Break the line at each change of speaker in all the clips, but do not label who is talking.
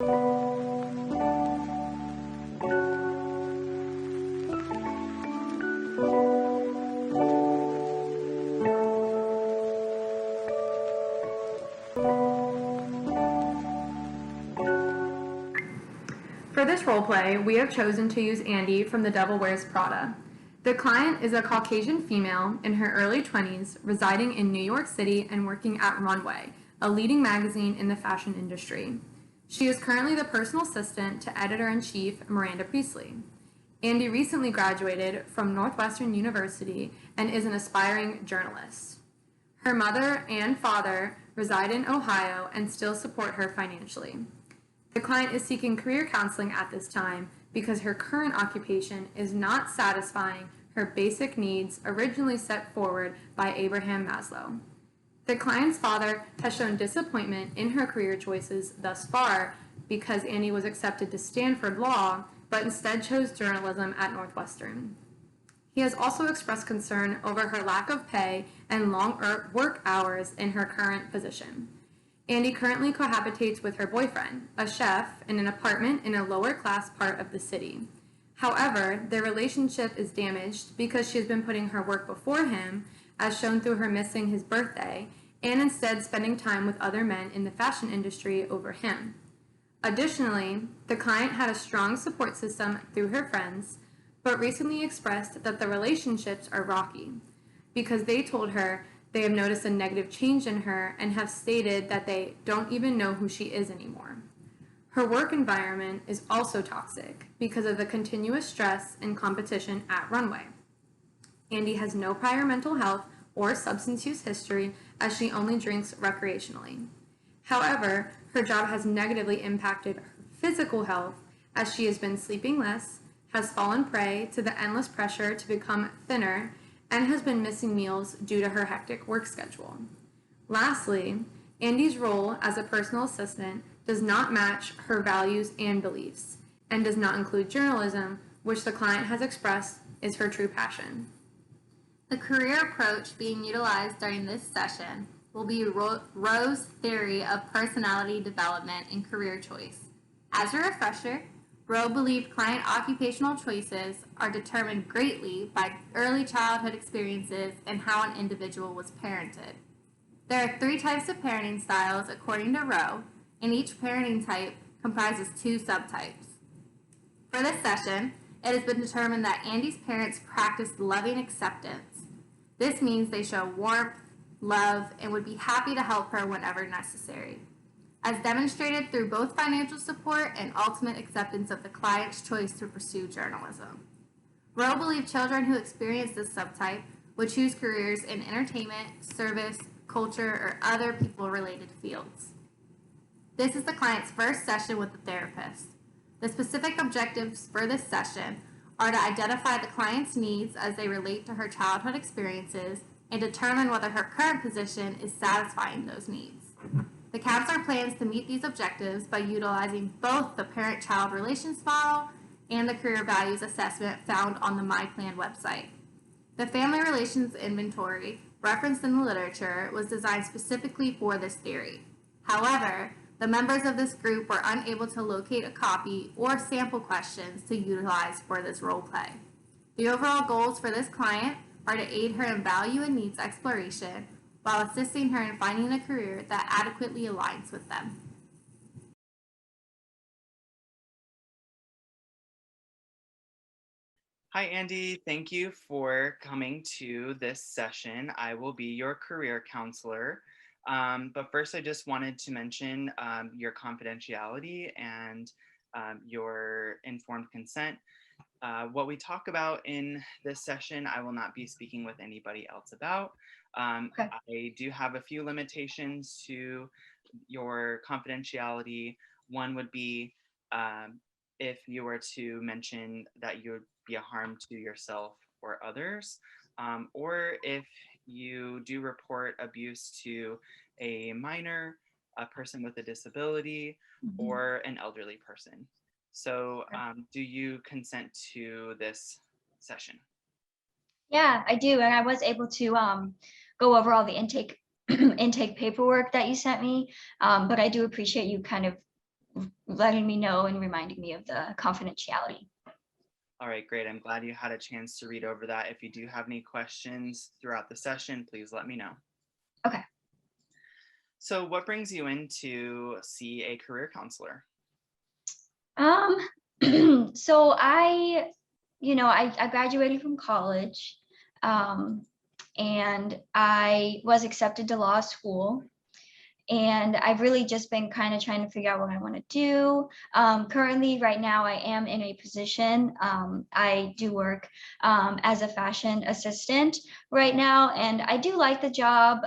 For this role play, we have chosen to use Andy from The Devil Wears Prada. The client is a Caucasian female in her early 20s, residing in New York City and working at Runway, a leading magazine in the fashion industry. She is currently the personal assistant to editor-in-chief Miranda Priestley. Andy recently graduated from Northwestern University and is an aspiring journalist. Her mother and father reside in Ohio and still support her financially. The client is seeking career counseling at this time because her current occupation is not satisfying her basic needs originally set forward by Abraham Maslow. The client's father has shown disappointment in her career choices thus far because Annie was accepted to Stanford Law, but instead chose journalism at Northwestern. He has also expressed concern over her lack of pay and long work hours in her current position. Andy currently cohabitates with her boyfriend, a chef, in an apartment in a lower-class part of the city. However, their relationship is damaged because she has been putting her work before him, as shown through her missing his birthday, and instead spending time with other men in the fashion industry over him. Additionally, the client had a strong support system through her friends, but recently expressed that the relationships are rocky because they told her they have noticed a negative change in her and have stated that they don't even know who she is anymore. Her work environment is also toxic because of the continuous stress and competition at Runway. Andy has no prior mental health or substance use history as she only drinks recreationally. However, her job has negatively impacted her physical health as she has been sleeping less, has fallen prey to the endless pressure to become thinner, and has been missing meals due to her hectic work schedule. Lastly, Andy's role as a personal assistant does not match her values and beliefs, and does not include journalism, which the client has expressed is her true passion.
The career approach being utilized during this session will be Roe's theory of personality development and career choice. As a refresher, Roe believed client occupational choices are determined greatly by early childhood experiences and how an individual was parented. There are 3 types of parenting styles according to Roe, and each parenting type comprises 2 subtypes. For this session, it has been determined that Andy's parents practice loving acceptance. This means they show warmth, love, and would be happy to help her whenever necessary, as demonstrated through both financial support and ultimate acceptance of the client's choice to pursue journalism. Roe believed children who experience this subtype would choose careers in entertainment, service, culture, or other people-related fields. This is the client's first session with the therapist. The specific objectives for this session are to identify the client's needs as they relate to her childhood experiences and determine whether her current position is satisfying those needs. The counselor plans to meet these objectives by utilizing both the parent-child relations model and the career values assessment found on the MyPlan website. The family relations inventory referenced in the literature was designed specifically for this theory. However, the members of this group were unable to locate a copy or sample questions to utilize for this role play. The overall goals for this client are to aid her in value and needs exploration while assisting her in finding a career that adequately aligns with them.
Hi, Andy. Thank you for coming to this session. I will be your career counselor. But first, I just wanted to mention your confidentiality and your informed consent. What we talk about in this session, I will not be speaking with anybody else about.
Okay.
I do have a few limitations to your confidentiality. One would be if you were to mention that you would be a harm to yourself or others, or if you do report abuse to a minor, a person with a disability, or an elderly person. So do you consent to this session?
Yeah, I do. And I was able to go over all the intake paperwork that you sent me. But I do appreciate you kind of letting me know and reminding me of the confidentiality.
All right, great. I'm glad you had a chance to read over that. If you do have any questions throughout the session, please let me know.
Okay.
So what brings you in to see a career counselor?
Um, so I graduated from college, and I was accepted to law school. And I've really just been kind of trying to figure out what I want to do. Currently, right now, I am in a position. I do work as a fashion assistant right now, and I do like the job.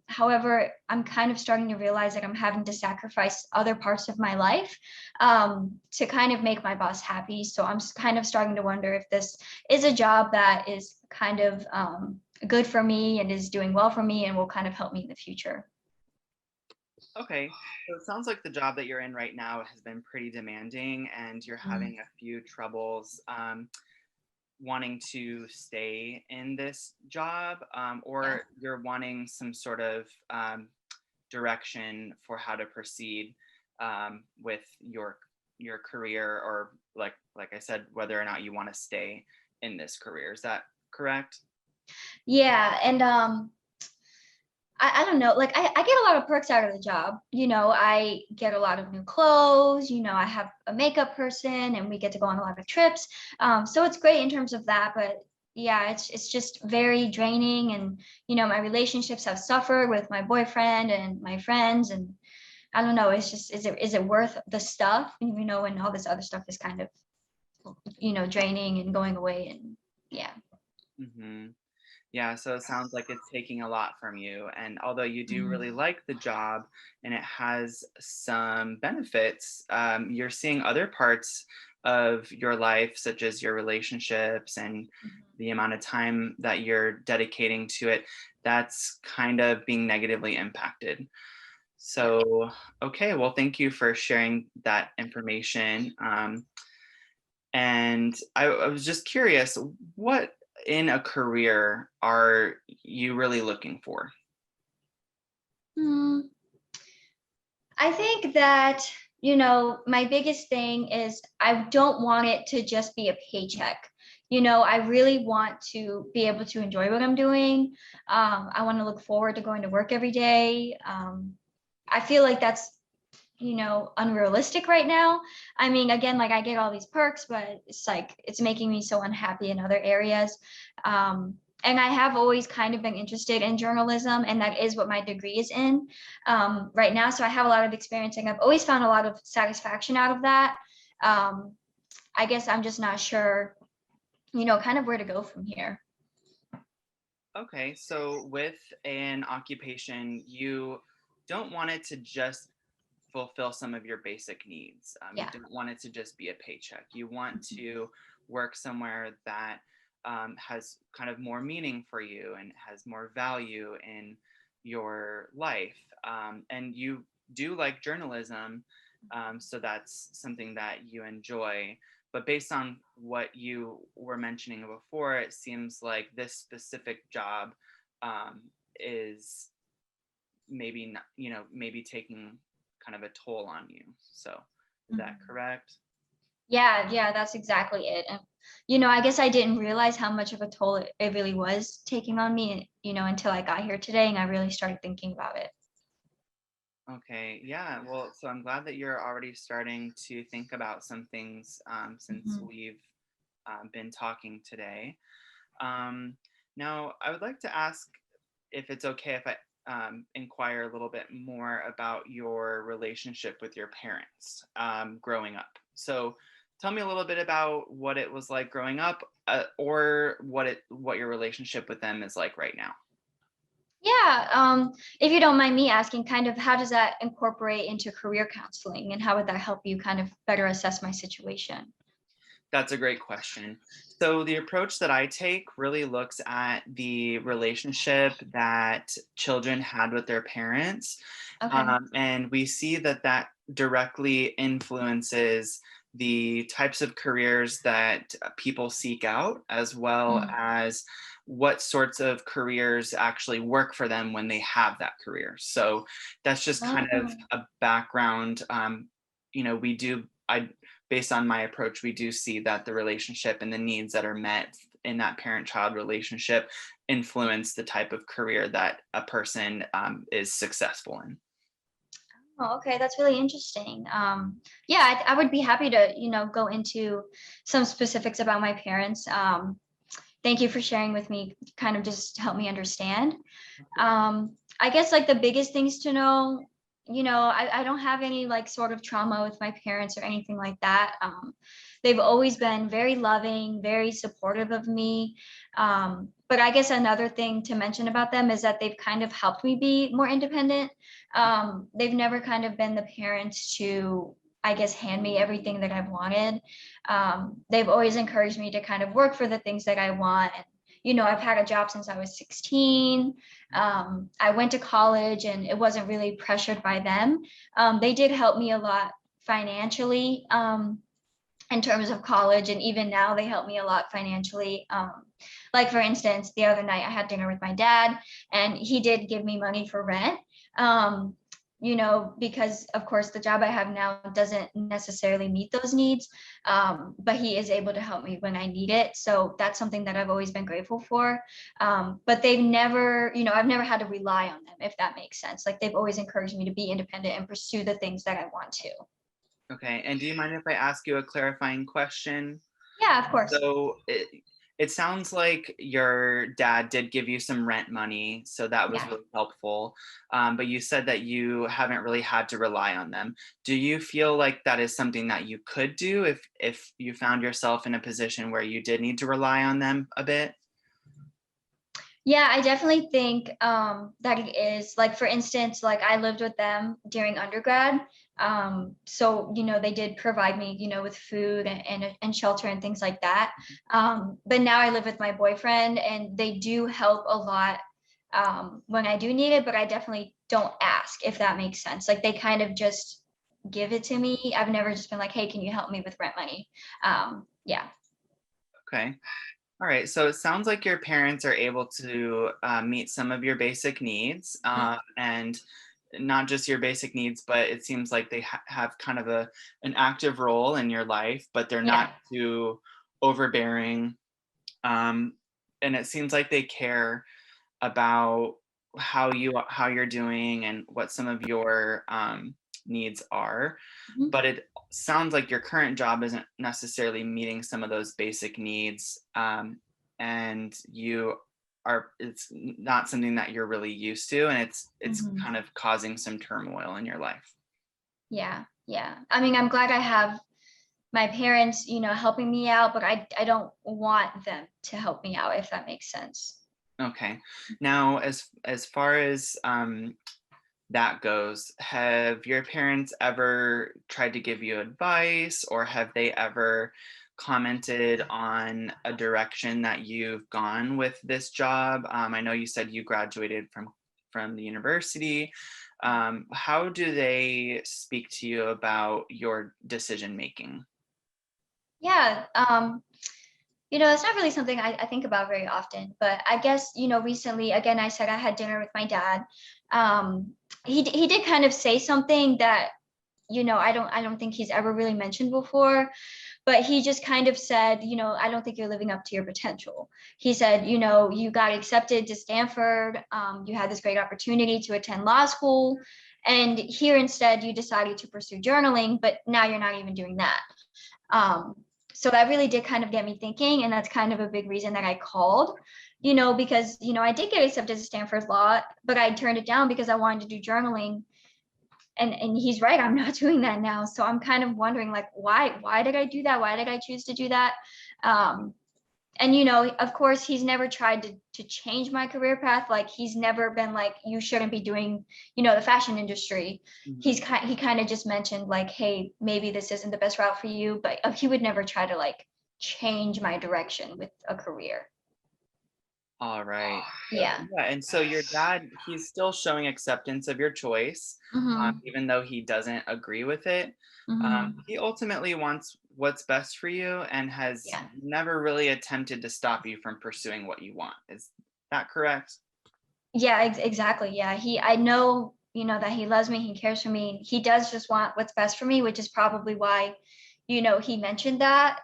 However, I'm kind of starting to realize that I'm having to sacrifice other parts of my life to kind of make my boss happy. So I'm kind of starting to wonder if this is a job that is kind of good for me and is doing well for me and will kind of help me in the future.
Okay, so it sounds like the job that you're in right now has been pretty demanding and you're having a few troubles wanting to stay in this job, or you're wanting some sort of direction for how to proceed with your career, or like I said, whether or not you want to stay in this career. Is that correct?
Yeah, and I don't know, like I get a lot of perks out of the job. I get a lot of new clothes, I have a makeup person and we get to go on a lot of trips. So it's great in terms of that, but yeah, it's just very draining, and my relationships have suffered with my boyfriend and my friends, and I don't know, it's just is it worth the stuff, when all this other stuff is kind of draining and going away, and yeah.
Mm-hmm. Yeah, so it sounds like it's taking a lot from you. And although you do
Mhm.
really like the job and it has some benefits, you're seeing other parts of your life, such as your relationships and the amount of time that you're dedicating to it, that's kind of being negatively impacted.
Yeah.
So, okay, well, thank you for sharing that information. And I was just curious, what in a career are you really looking for?
Hmm. I think that, my biggest thing is I don't want it to just be a paycheck. I really want to be able to enjoy what I'm doing. I want to look forward to going to work every day. I feel like that's, unrealistic right now. I mean, again, like I get all these perks, but it's like it's making me so unhappy in other areas. And I have always kind of been interested in journalism, and that is what my degree is in right now. So I have a lot of experience, and I've always found a lot of satisfaction out of that. Um, I guess I'm just not sure, kind of where to go from here.
Okay, so with an occupation, you don't want it to just fulfill some of your basic needs. You
Yeah.
don't want it to just be a paycheck. You want to work somewhere that has kind of more meaning for you and has more value in your life. And you do like journalism, so that's something that you enjoy. But based on what you were mentioning before, it seems like this specific job is maybe not, maybe taking kind of a toll on you. So is that
Mhm.
correct?
Yeah, that's exactly it. And I guess I didn't realize how much of a toll it really was taking on me, until I got here today and I really started thinking about it.
Okay, yeah. Well, so I'm glad that you're already starting to think about some things since
Mhm.
we've been talking today. Um, Now, I would like to ask if it's okay if I inquire a little bit more about your relationship with your parents growing up. So, tell me a little bit about what it was like growing up, or what your relationship with them is like right now.
Yeah, if you don't mind me asking, kind of how does that incorporate into career counseling, and how would that help you kind of better assess my situation?
That's a great question. So, the approach that I take really looks at the relationship that children had with their parents.
Okay.
And we see that that directly influences the types of careers that people seek out, as well
Mm.
as what sorts of careers actually work for them when they have that career. So, that's just kind of
Oh,
a background based on my approach, we do see that the relationship and the needs that are met in that parent-child relationship influence the type of career that a person is successful in.
Oh, okay, that's really interesting. Yeah, I would be happy to, go into some specifics about my parents. Thank you for sharing with me, kind of just help me understand. I guess like the biggest things to know, I don't have any like sort of trauma with my parents or anything like that. They've always been very loving, very supportive of me. But I guess another thing to mention about them is that they've kind of helped me be more independent. They've never kind of been the parents to, I guess, hand me everything that I've wanted. They've always encouraged me to kind of work for the things that I want. And, I've had a job since I was 16. I went to college and it wasn't really pressured by them. They did help me a lot financially in terms of college. And even now they help me a lot financially. Like for instance, the other night I had dinner with my dad and he did give me money for rent. Because of course the job I have now doesn't necessarily meet those needs, but he is able to help me when I need it. So that's something that I've always been grateful for. But they've never, I've never had to rely on them, if that makes sense. Like they've always encouraged me to be independent and pursue the things that I want to.
Okay, and do you mind if I ask you a clarifying question?
Yeah, of course.
So it sounds like your dad did give you some rent money, so that was
Yeah.
really helpful. But you said that you haven't really had to rely on them. Do you feel like that is something that you could do if you found yourself in a position where you did need to rely on them a bit?
Yeah, I definitely think that it is. Like, for instance, like I lived with them during undergrad. So, they did provide me, with food and shelter and things like that. But now I live with my boyfriend and they do help a lot when I do need it, but I definitely don't ask, if that makes sense. Like they kind of just give it to me. I've never just been like, hey, can you help me with rent money? Yeah.
Okay. All right, so it sounds like your parents are able to meet some of your basic needs, and not just your basic needs, but it seems like they have kind of an active role in your life, but they're
Yeah.
not too overbearing. Um, and it seems like they care about how you're doing and what some of your needs are.
Mhm.
But it sounds like your current job isn't necessarily meeting some of those basic needs, and it's not something that you're really used to, and it's
Mhm.
kind of causing some turmoil in your life.
Yeah. Yeah. I mean, I'm glad I have my parents, helping me out, but I don't want them to help me out, if that makes sense.
Okay. Now, as far as that goes, have your parents ever tried to give you advice, or have they ever commented on a direction that you've gone with this job? I know you said you graduated from the university. How do they speak to you about your decision making?
Yeah. It's not really something I think about very often, but I guess, recently, again, I said I had dinner with my dad. He did kind of say something that, I don't think he's ever really mentioned before, but he just kind of said, I don't think you're living up to your potential. He said, you got accepted to Stanford. You had this great opportunity to attend law school. And here instead, you decided to pursue journaling, but now you're not even doing that. Um, so that really did kind of get me thinking. And that's kind of a big reason that I called, because, I did get accepted to Stanford Law, but I turned it down because I wanted to do journaling. And he's right, I'm not doing that now. So I'm kind of wondering, like, why did I do that? Why did I choose to do that? Um, and of course he's never tried to change my career path. Like he's never been like, you shouldn't be doing, the fashion industry.
Mhm.
He kind of just mentioned like, hey, maybe this isn't the best route for you, but he would never try to like change my direction with a career.
All right.
Yeah.
Yeah, and so your dad, he's still showing acceptance of your choice,
Hmm.
even though he doesn't agree with it.
Hmm.
He ultimately wants what's best for you and has
Yeah.
never really attempted to stop you from pursuing what you want. Is that correct?
Yeah, exactly. Yeah, I know that he loves me, he cares for me. He does just want what's best for me, which is probably why, he mentioned that.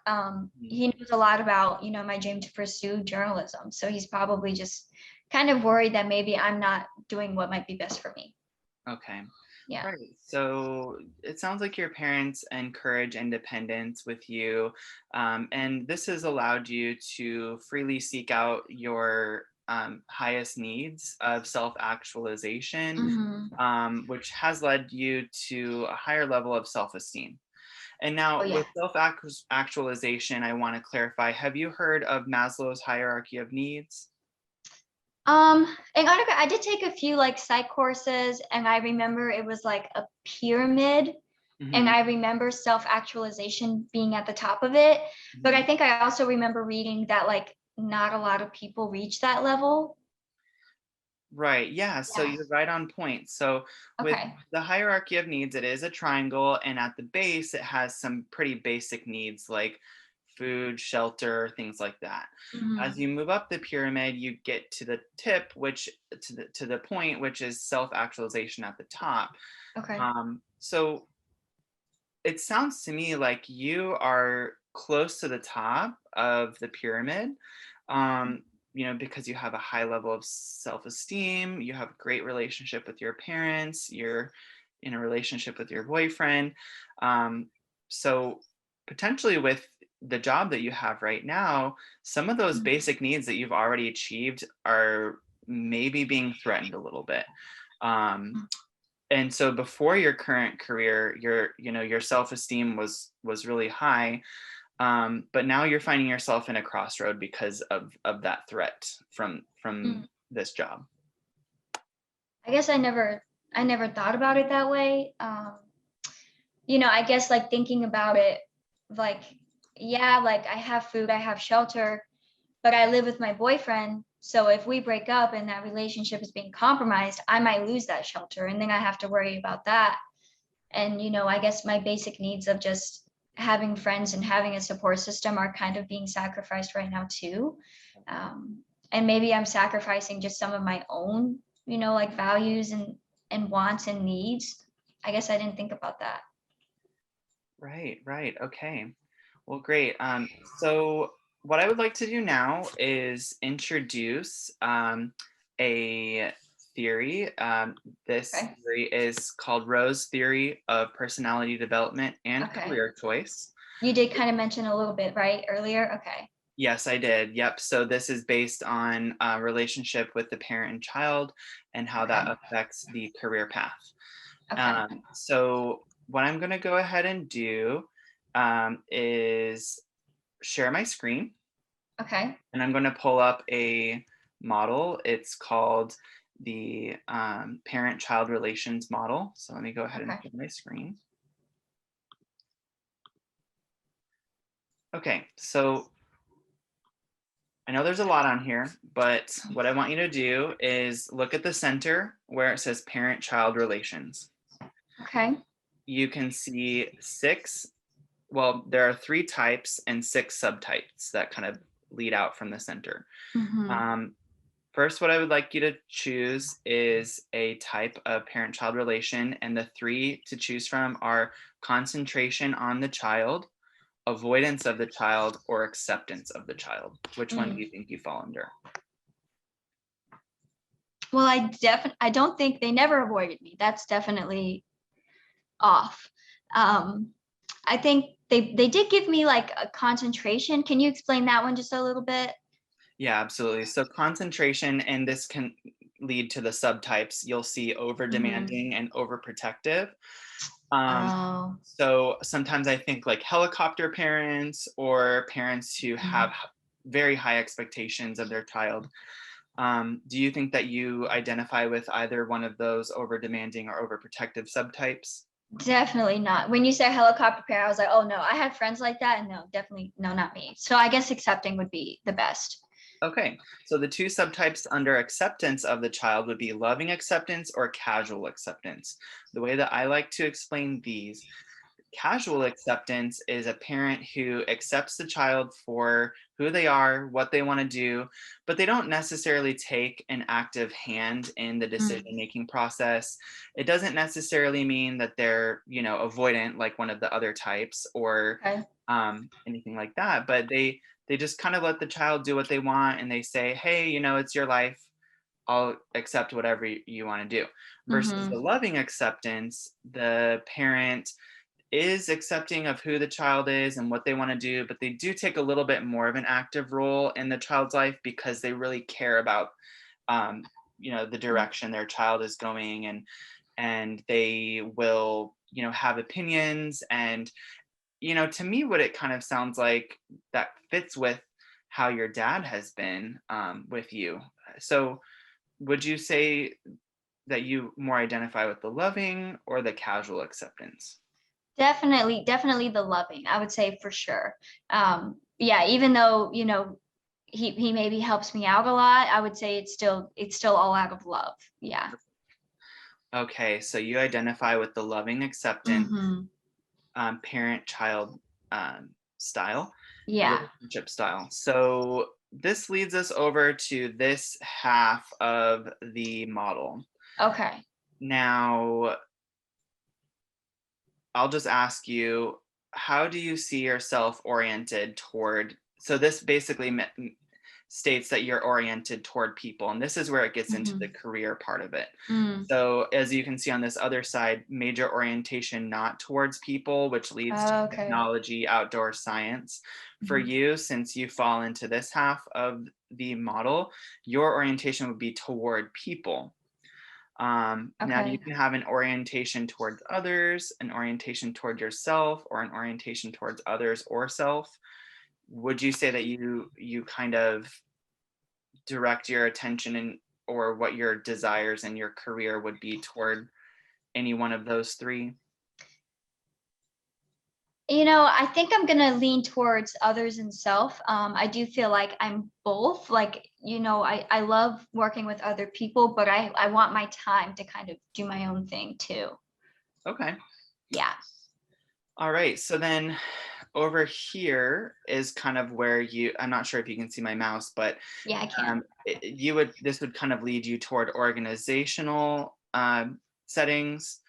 He knows a lot about, my dream to pursue journalism. So he's probably just kind of worried that maybe I'm not doing what might be best for me.
Okay.
Yeah.
Right. So it sounds like your parents encourage independence with you, and this has allowed you to freely seek out your highest needs of self-actualization, which has led you to a higher level of self-esteem. And
Oh,
now,
yeah.
with self-actualization, I want to clarify: have you heard of Maslow's hierarchy of needs?
In undergrad, I did take a few like psych courses, and I remember it was like a pyramid, and
Mhm,
I remember self-actualization being at the top of it. But I
mhm.
think I also remember reading that like not a lot of people reach that level.
Right. Yeah. So
Yeah.
you're right on point. So with
Okay.
the hierarchy of needs, it is a triangle, and at the base, it has some pretty basic needs like food, shelter, things like that. As
Mhm.
you move up the pyramid, you get to the tip, which to the point, which is self-actualization at the top.
Okay.
So it sounds to me like you are close to the top of the pyramid, um, because you have a high level of self-esteem, you have a great relationship with your parents, you're in a relationship with your boyfriend. Um, so potentially with the job that you have right now, some of those
Mhm.
basic needs that you've already achieved are maybe being threatened a little bit. Um, and so before your current career, your self-esteem was really high, but now you're finding yourself in a crossroad because of that threat from
Mm.
this job.
I guess I never thought about it that way. I guess like thinking about it, like, yeah, like I have food, I have shelter, but I live with my boyfriend. So if we break up and that relationship is being compromised, I might lose that shelter. And then I have to worry about that. And, I guess my basic needs of just having friends and having a support system are kind of being sacrificed right now too. And maybe I'm sacrificing just some of my own, like values and wants and needs. I guess I didn't think about that.
Right, right. Okay. Well, great. So what I would like to do now is introduce a theory. This
Okay.
theory is called Roe's theory of personality development and
Okay.
career choice.
You did kind of mention a little bit, right? Earlier. Okay.
Yes, I did. Yep. So this is based on a relationship with the parent and child and how that
Okay.
affects the career path.
Okay.
So what I'm going to go ahead and do is share my screen,
Okay.
and I'm going to pull up a model. It's called the parent-child relations model. So let me go ahead and
Okay.
share my screen. Okay, so I know there's a lot on here, but what I want you to do is look at the center where it says parent-child relations.
Okay.
You can see there are 3 types and 6 subtypes that kind of lead out from the center.
Mm-hmm.
Um, First, what I would like you to choose is a type of parent-child relation, and the 3 to choose from are concentration on the child, avoidance of the child, or acceptance of the child. Which one do you think you fall under?
Well, I don't think they never avoided me. That's definitely off. Um, I think they did give me like a concentration. Can you explain that one just a little bit?
Yeah, absolutely. So concentration, and this can lead to the subtypes. You'll see over
Mm-hmm.
demanding and overprotective. Um,
Oh.
so sometimes I think like helicopter parents or parents who have very high expectations of their child. Do you think that you identify with either one of those over demanding or overprotective subtypes?
Definitely not. When you said helicopter parent, I was like, oh no, I had friends like that, and no, definitely no, not me. So I guess accepting would be the best.
Okay, so the 2 subtypes under acceptance of the child would be loving acceptance or casual acceptance. The way that I like to explain these, Casual acceptance is a parent who accepts the child for who they are, what they want to do, but they don't necessarily take an active hand in the decision-making process. It doesn't necessarily mean that they're, avoidant like one of the other types or
Okay.
anything like that, but they just kind of let the child do what they want, and they say, hey, it's your life. I'll accept whatever you want to do. Versus the loving acceptance, the parent is accepting of who the child is and what they want to do, but they do take a little bit more of an active role in the child's life because they really care about, the direction their child is going, and they will, have opinions. And, to me, what it kind of sounds like that fits with how your dad has been with you. So would you say that you more identify with the loving or the casual acceptance?
Definitely the loving, I would say for sure. Yeah, even though, he maybe helps me out a lot, I would say it's still all out of love. Yeah.
Okay, so you identify with the loving acceptance, parent-child style,
Yeah.
relationship style. So this leads us over to this half of the model.
Okay.
Now, I'll just ask you, how do you see yourself oriented toward? So this basically states that you're oriented toward people, and this is where it gets into the career part of it. So as you can see on this other side, major orientation not towards people, which leads to
Okay.
technology, outdoor science. For you, since you fall into this half of the model, your orientation would be toward people. Now you
Okay.
can have an orientation towards others, an orientation toward yourself, or an orientation towards others or self. Would you say that you kind of direct your attention or what your desires in your career would be toward any one of those three?
I think I'm gonna lean towards others and self. I do feel like I'm both. Like, I love working with other people, but I want my time to kind of do my own thing too.
Okay.
Yeah.
All right. So then over here is kind of where I'm not sure if you can see my mouse, but
Yeah, I can.
this would kind of lead you toward organizational settings,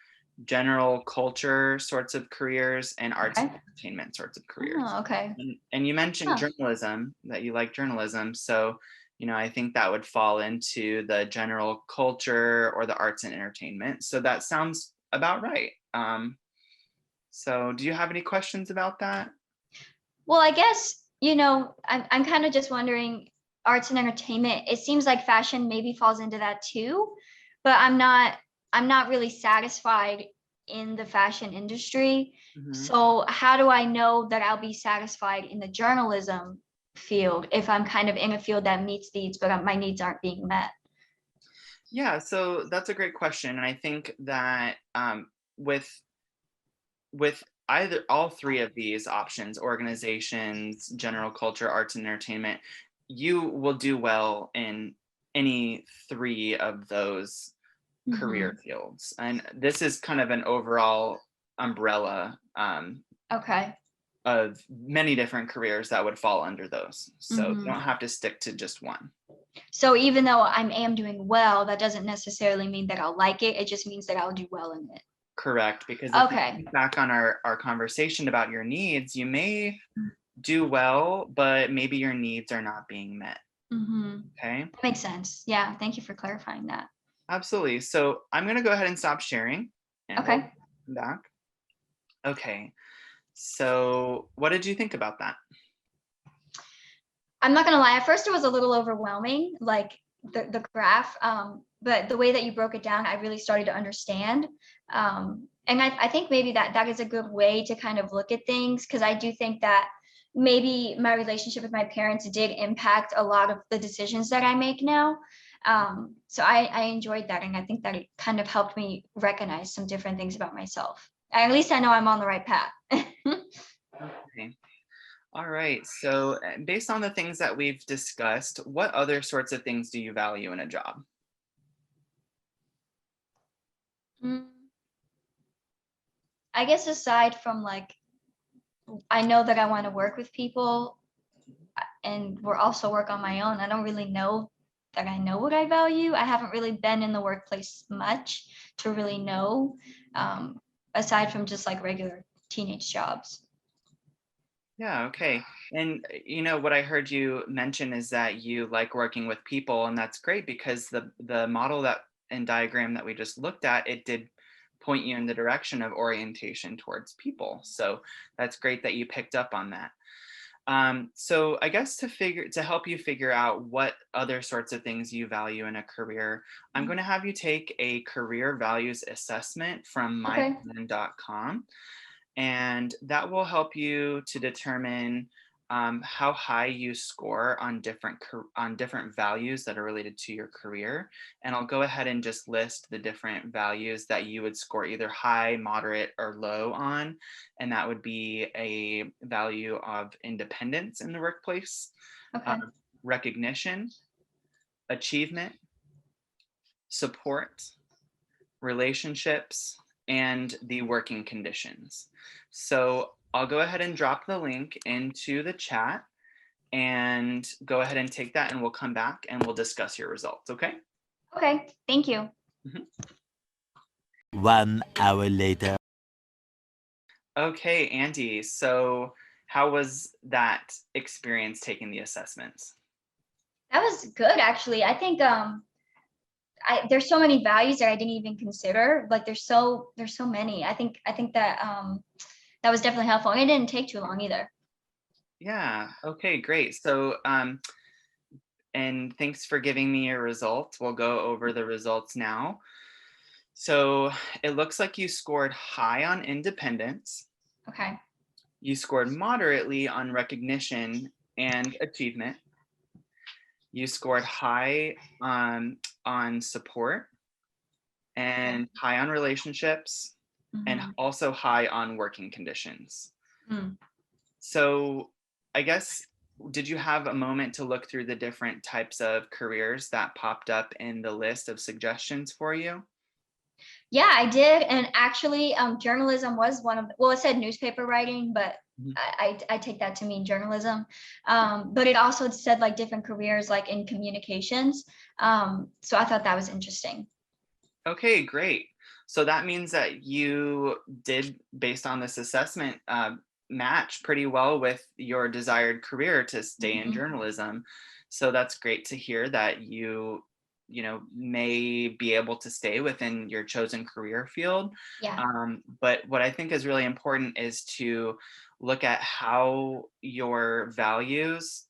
general culture sorts of careers, and arts and
Okay.
entertainment sorts of careers.
Oh, okay.
And you mentioned
Huh.
journalism, that you like journalism. So, I think that would fall into the general culture or the arts and entertainment. So that sounds about right. So do you have any questions about that?
Well, I guess, I'm kind of just wondering, arts and entertainment, it seems like fashion maybe falls into that too, but I'm not really satisfied in the fashion industry.
Mhm.
So how do I know that I'll be satisfied in the journalism field if I'm kind of in a field that meets needs, but my needs aren't being met?
Yeah, so that's a great question, and I think that with with either all three of these options, organizations, general culture, arts and entertainment, you will do well in any three of those career fields. And this is kind of an overall umbrella
Okay.
of many different careers that would fall under those. So you
Mhm.
don't have to stick to just one.
So even though I am doing well, that doesn't necessarily mean that I'll like it. It just means that I'll do well in it.
Correct. Because if you
Okay.
think back on our conversation about your needs, you may do well, but maybe your needs are not being met. Okay.
That makes sense. Yeah. Thank you for clarifying that.
Absolutely. So I'm going to go ahead and stop sharing and we'll
Okay.
come back. Okay. So what did you think about that?
I'm not gonna lie, at first it was a little overwhelming, like the graph. But the way that you broke it down, I really started to understand. And I think maybe that is a good way to kind of look at things, because I do think that maybe my relationship with my parents did impact a lot of the decisions that I make now. So I enjoyed that, and I think that it kind of helped me recognize some different things about myself. At least I know I'm on the right path.
Okay. All right. So based on the things that we've discussed, what other sorts of things do you value in a job?
I guess aside from like, I know that I want to work with people and we're also work on my own. I don't really know that I know what I value. I haven't really been in the workplace much to really know, aside from just like regular teenage jobs.
Yeah, okay. And what I heard you mention is that you like working with people, and that's great because the model that and diagram that we just looked at, it did point you in the direction of orientation towards people. So that's great that you picked up on that. So I guess to help you figure out what other sorts of things you value in a career, I'm going to have you take a career values assessment from
Okay.
myplan.com. And that will help you to determine how high you score on different values that are related to your career. And I'll go ahead and just list the different values that you would score either high, moderate, or low on. And that would be a value of independence in the workplace,
Okay.
recognition, achievement, support, relationships, and the working conditions. So I'll go ahead and drop the link into the chat and go ahead and take that, and we'll come back and we'll discuss your results, okay?
Okay. Thank you.
1 hour later.
Okay, Andy, so how was that experience taking the assessments?
That was good, actually. I think there's so many values that I didn't even consider. Like there's so many. I think that that was definitely helpful. And it didn't take too long either.
Yeah, okay, great. So, and thanks for giving me your results. We'll go over the results now. So it looks like you scored high on independence.
Okay.
You scored moderately on recognition and achievement. You scored high on support and high on relationships and also high on working conditions.
Mm.
So I guess, did you have a moment to look through the different types of careers that popped up in the list of suggestions for you?
Yeah, I did. And actually, journalism was one of, well, it said newspaper writing, but I take that to mean journalism. But it also said like different careers, like in communications. So I thought that was interesting.
Okay, great. So that means that you did, based on this assessment, match pretty well with your desired career to stay in journalism. So that's great to hear that you may be able to stay within your chosen career field.
Yeah.
But what I think is really important is to look at how your values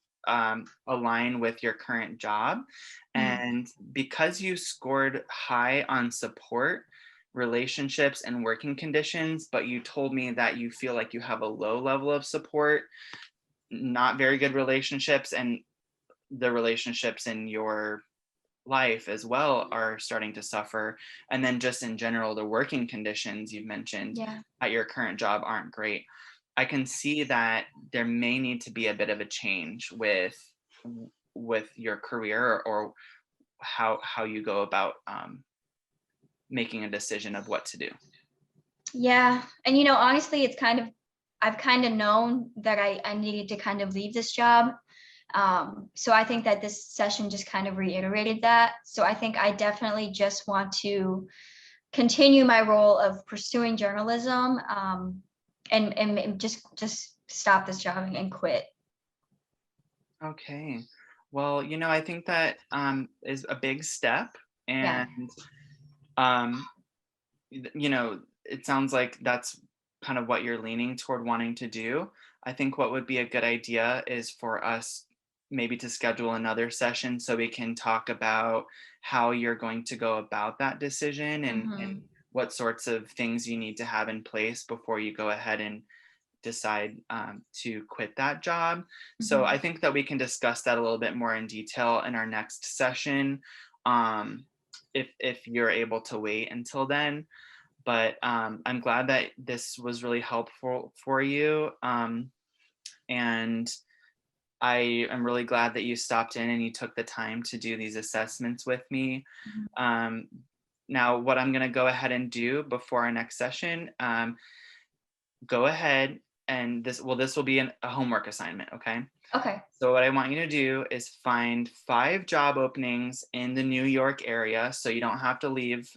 align with your current job. And because you scored high on support, relationships, and working conditions, but you told me that you feel like you have a low level of support, not very good relationships, and the relationships in your life as well are starting to suffer. And then just in general, the working conditions you've mentioned at your current job aren't great. I can see that there may need to be a bit of a change with your career or how you go about making a decision of what to do.
Yeah. And honestly, it's kind of, I've kind of known that I needed to kind of leave this job. So I think that this session just kind of reiterated that. So I think I definitely just want to continue my role of pursuing journalism, and just stop this job and quit.
Okay. Well, I think that is a big step. And, it sounds like that's kind of what you're leaning toward wanting to do. I think what would be a good idea is for us maybe to schedule another session so we can talk about how you're going to go about that decision and what sorts of things you need to have in place before you go ahead and decide to quit that job. So I think that we can discuss that a little bit more in detail in our next session, if you're able to wait until then. But I'm glad that this was really helpful for you. And I am really glad that you stopped in and you took the time to do these assessments with me. Now, what I'm going to go ahead and do before our next session go ahead and this will be a homework assignment, okay?
Okay.
So what I want you to do is find 5 job openings in the New York area, so you don't have to leave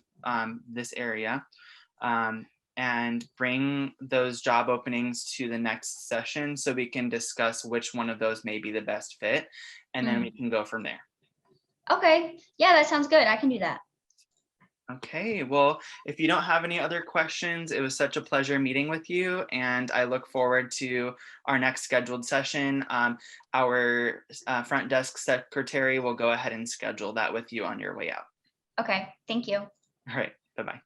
this area, and bring those job openings to the next session so we can discuss which one of those may be the best fit, and then we can go from there.
Okay. Yeah, that sounds good. I can do that.
Okay, well, if you don't have any other questions, it was such a pleasure meeting with you, and I look forward to our next scheduled session. Our front desk secretary will go ahead and schedule that with you on your way out.
Okay. Thank you.
All right, bye-bye.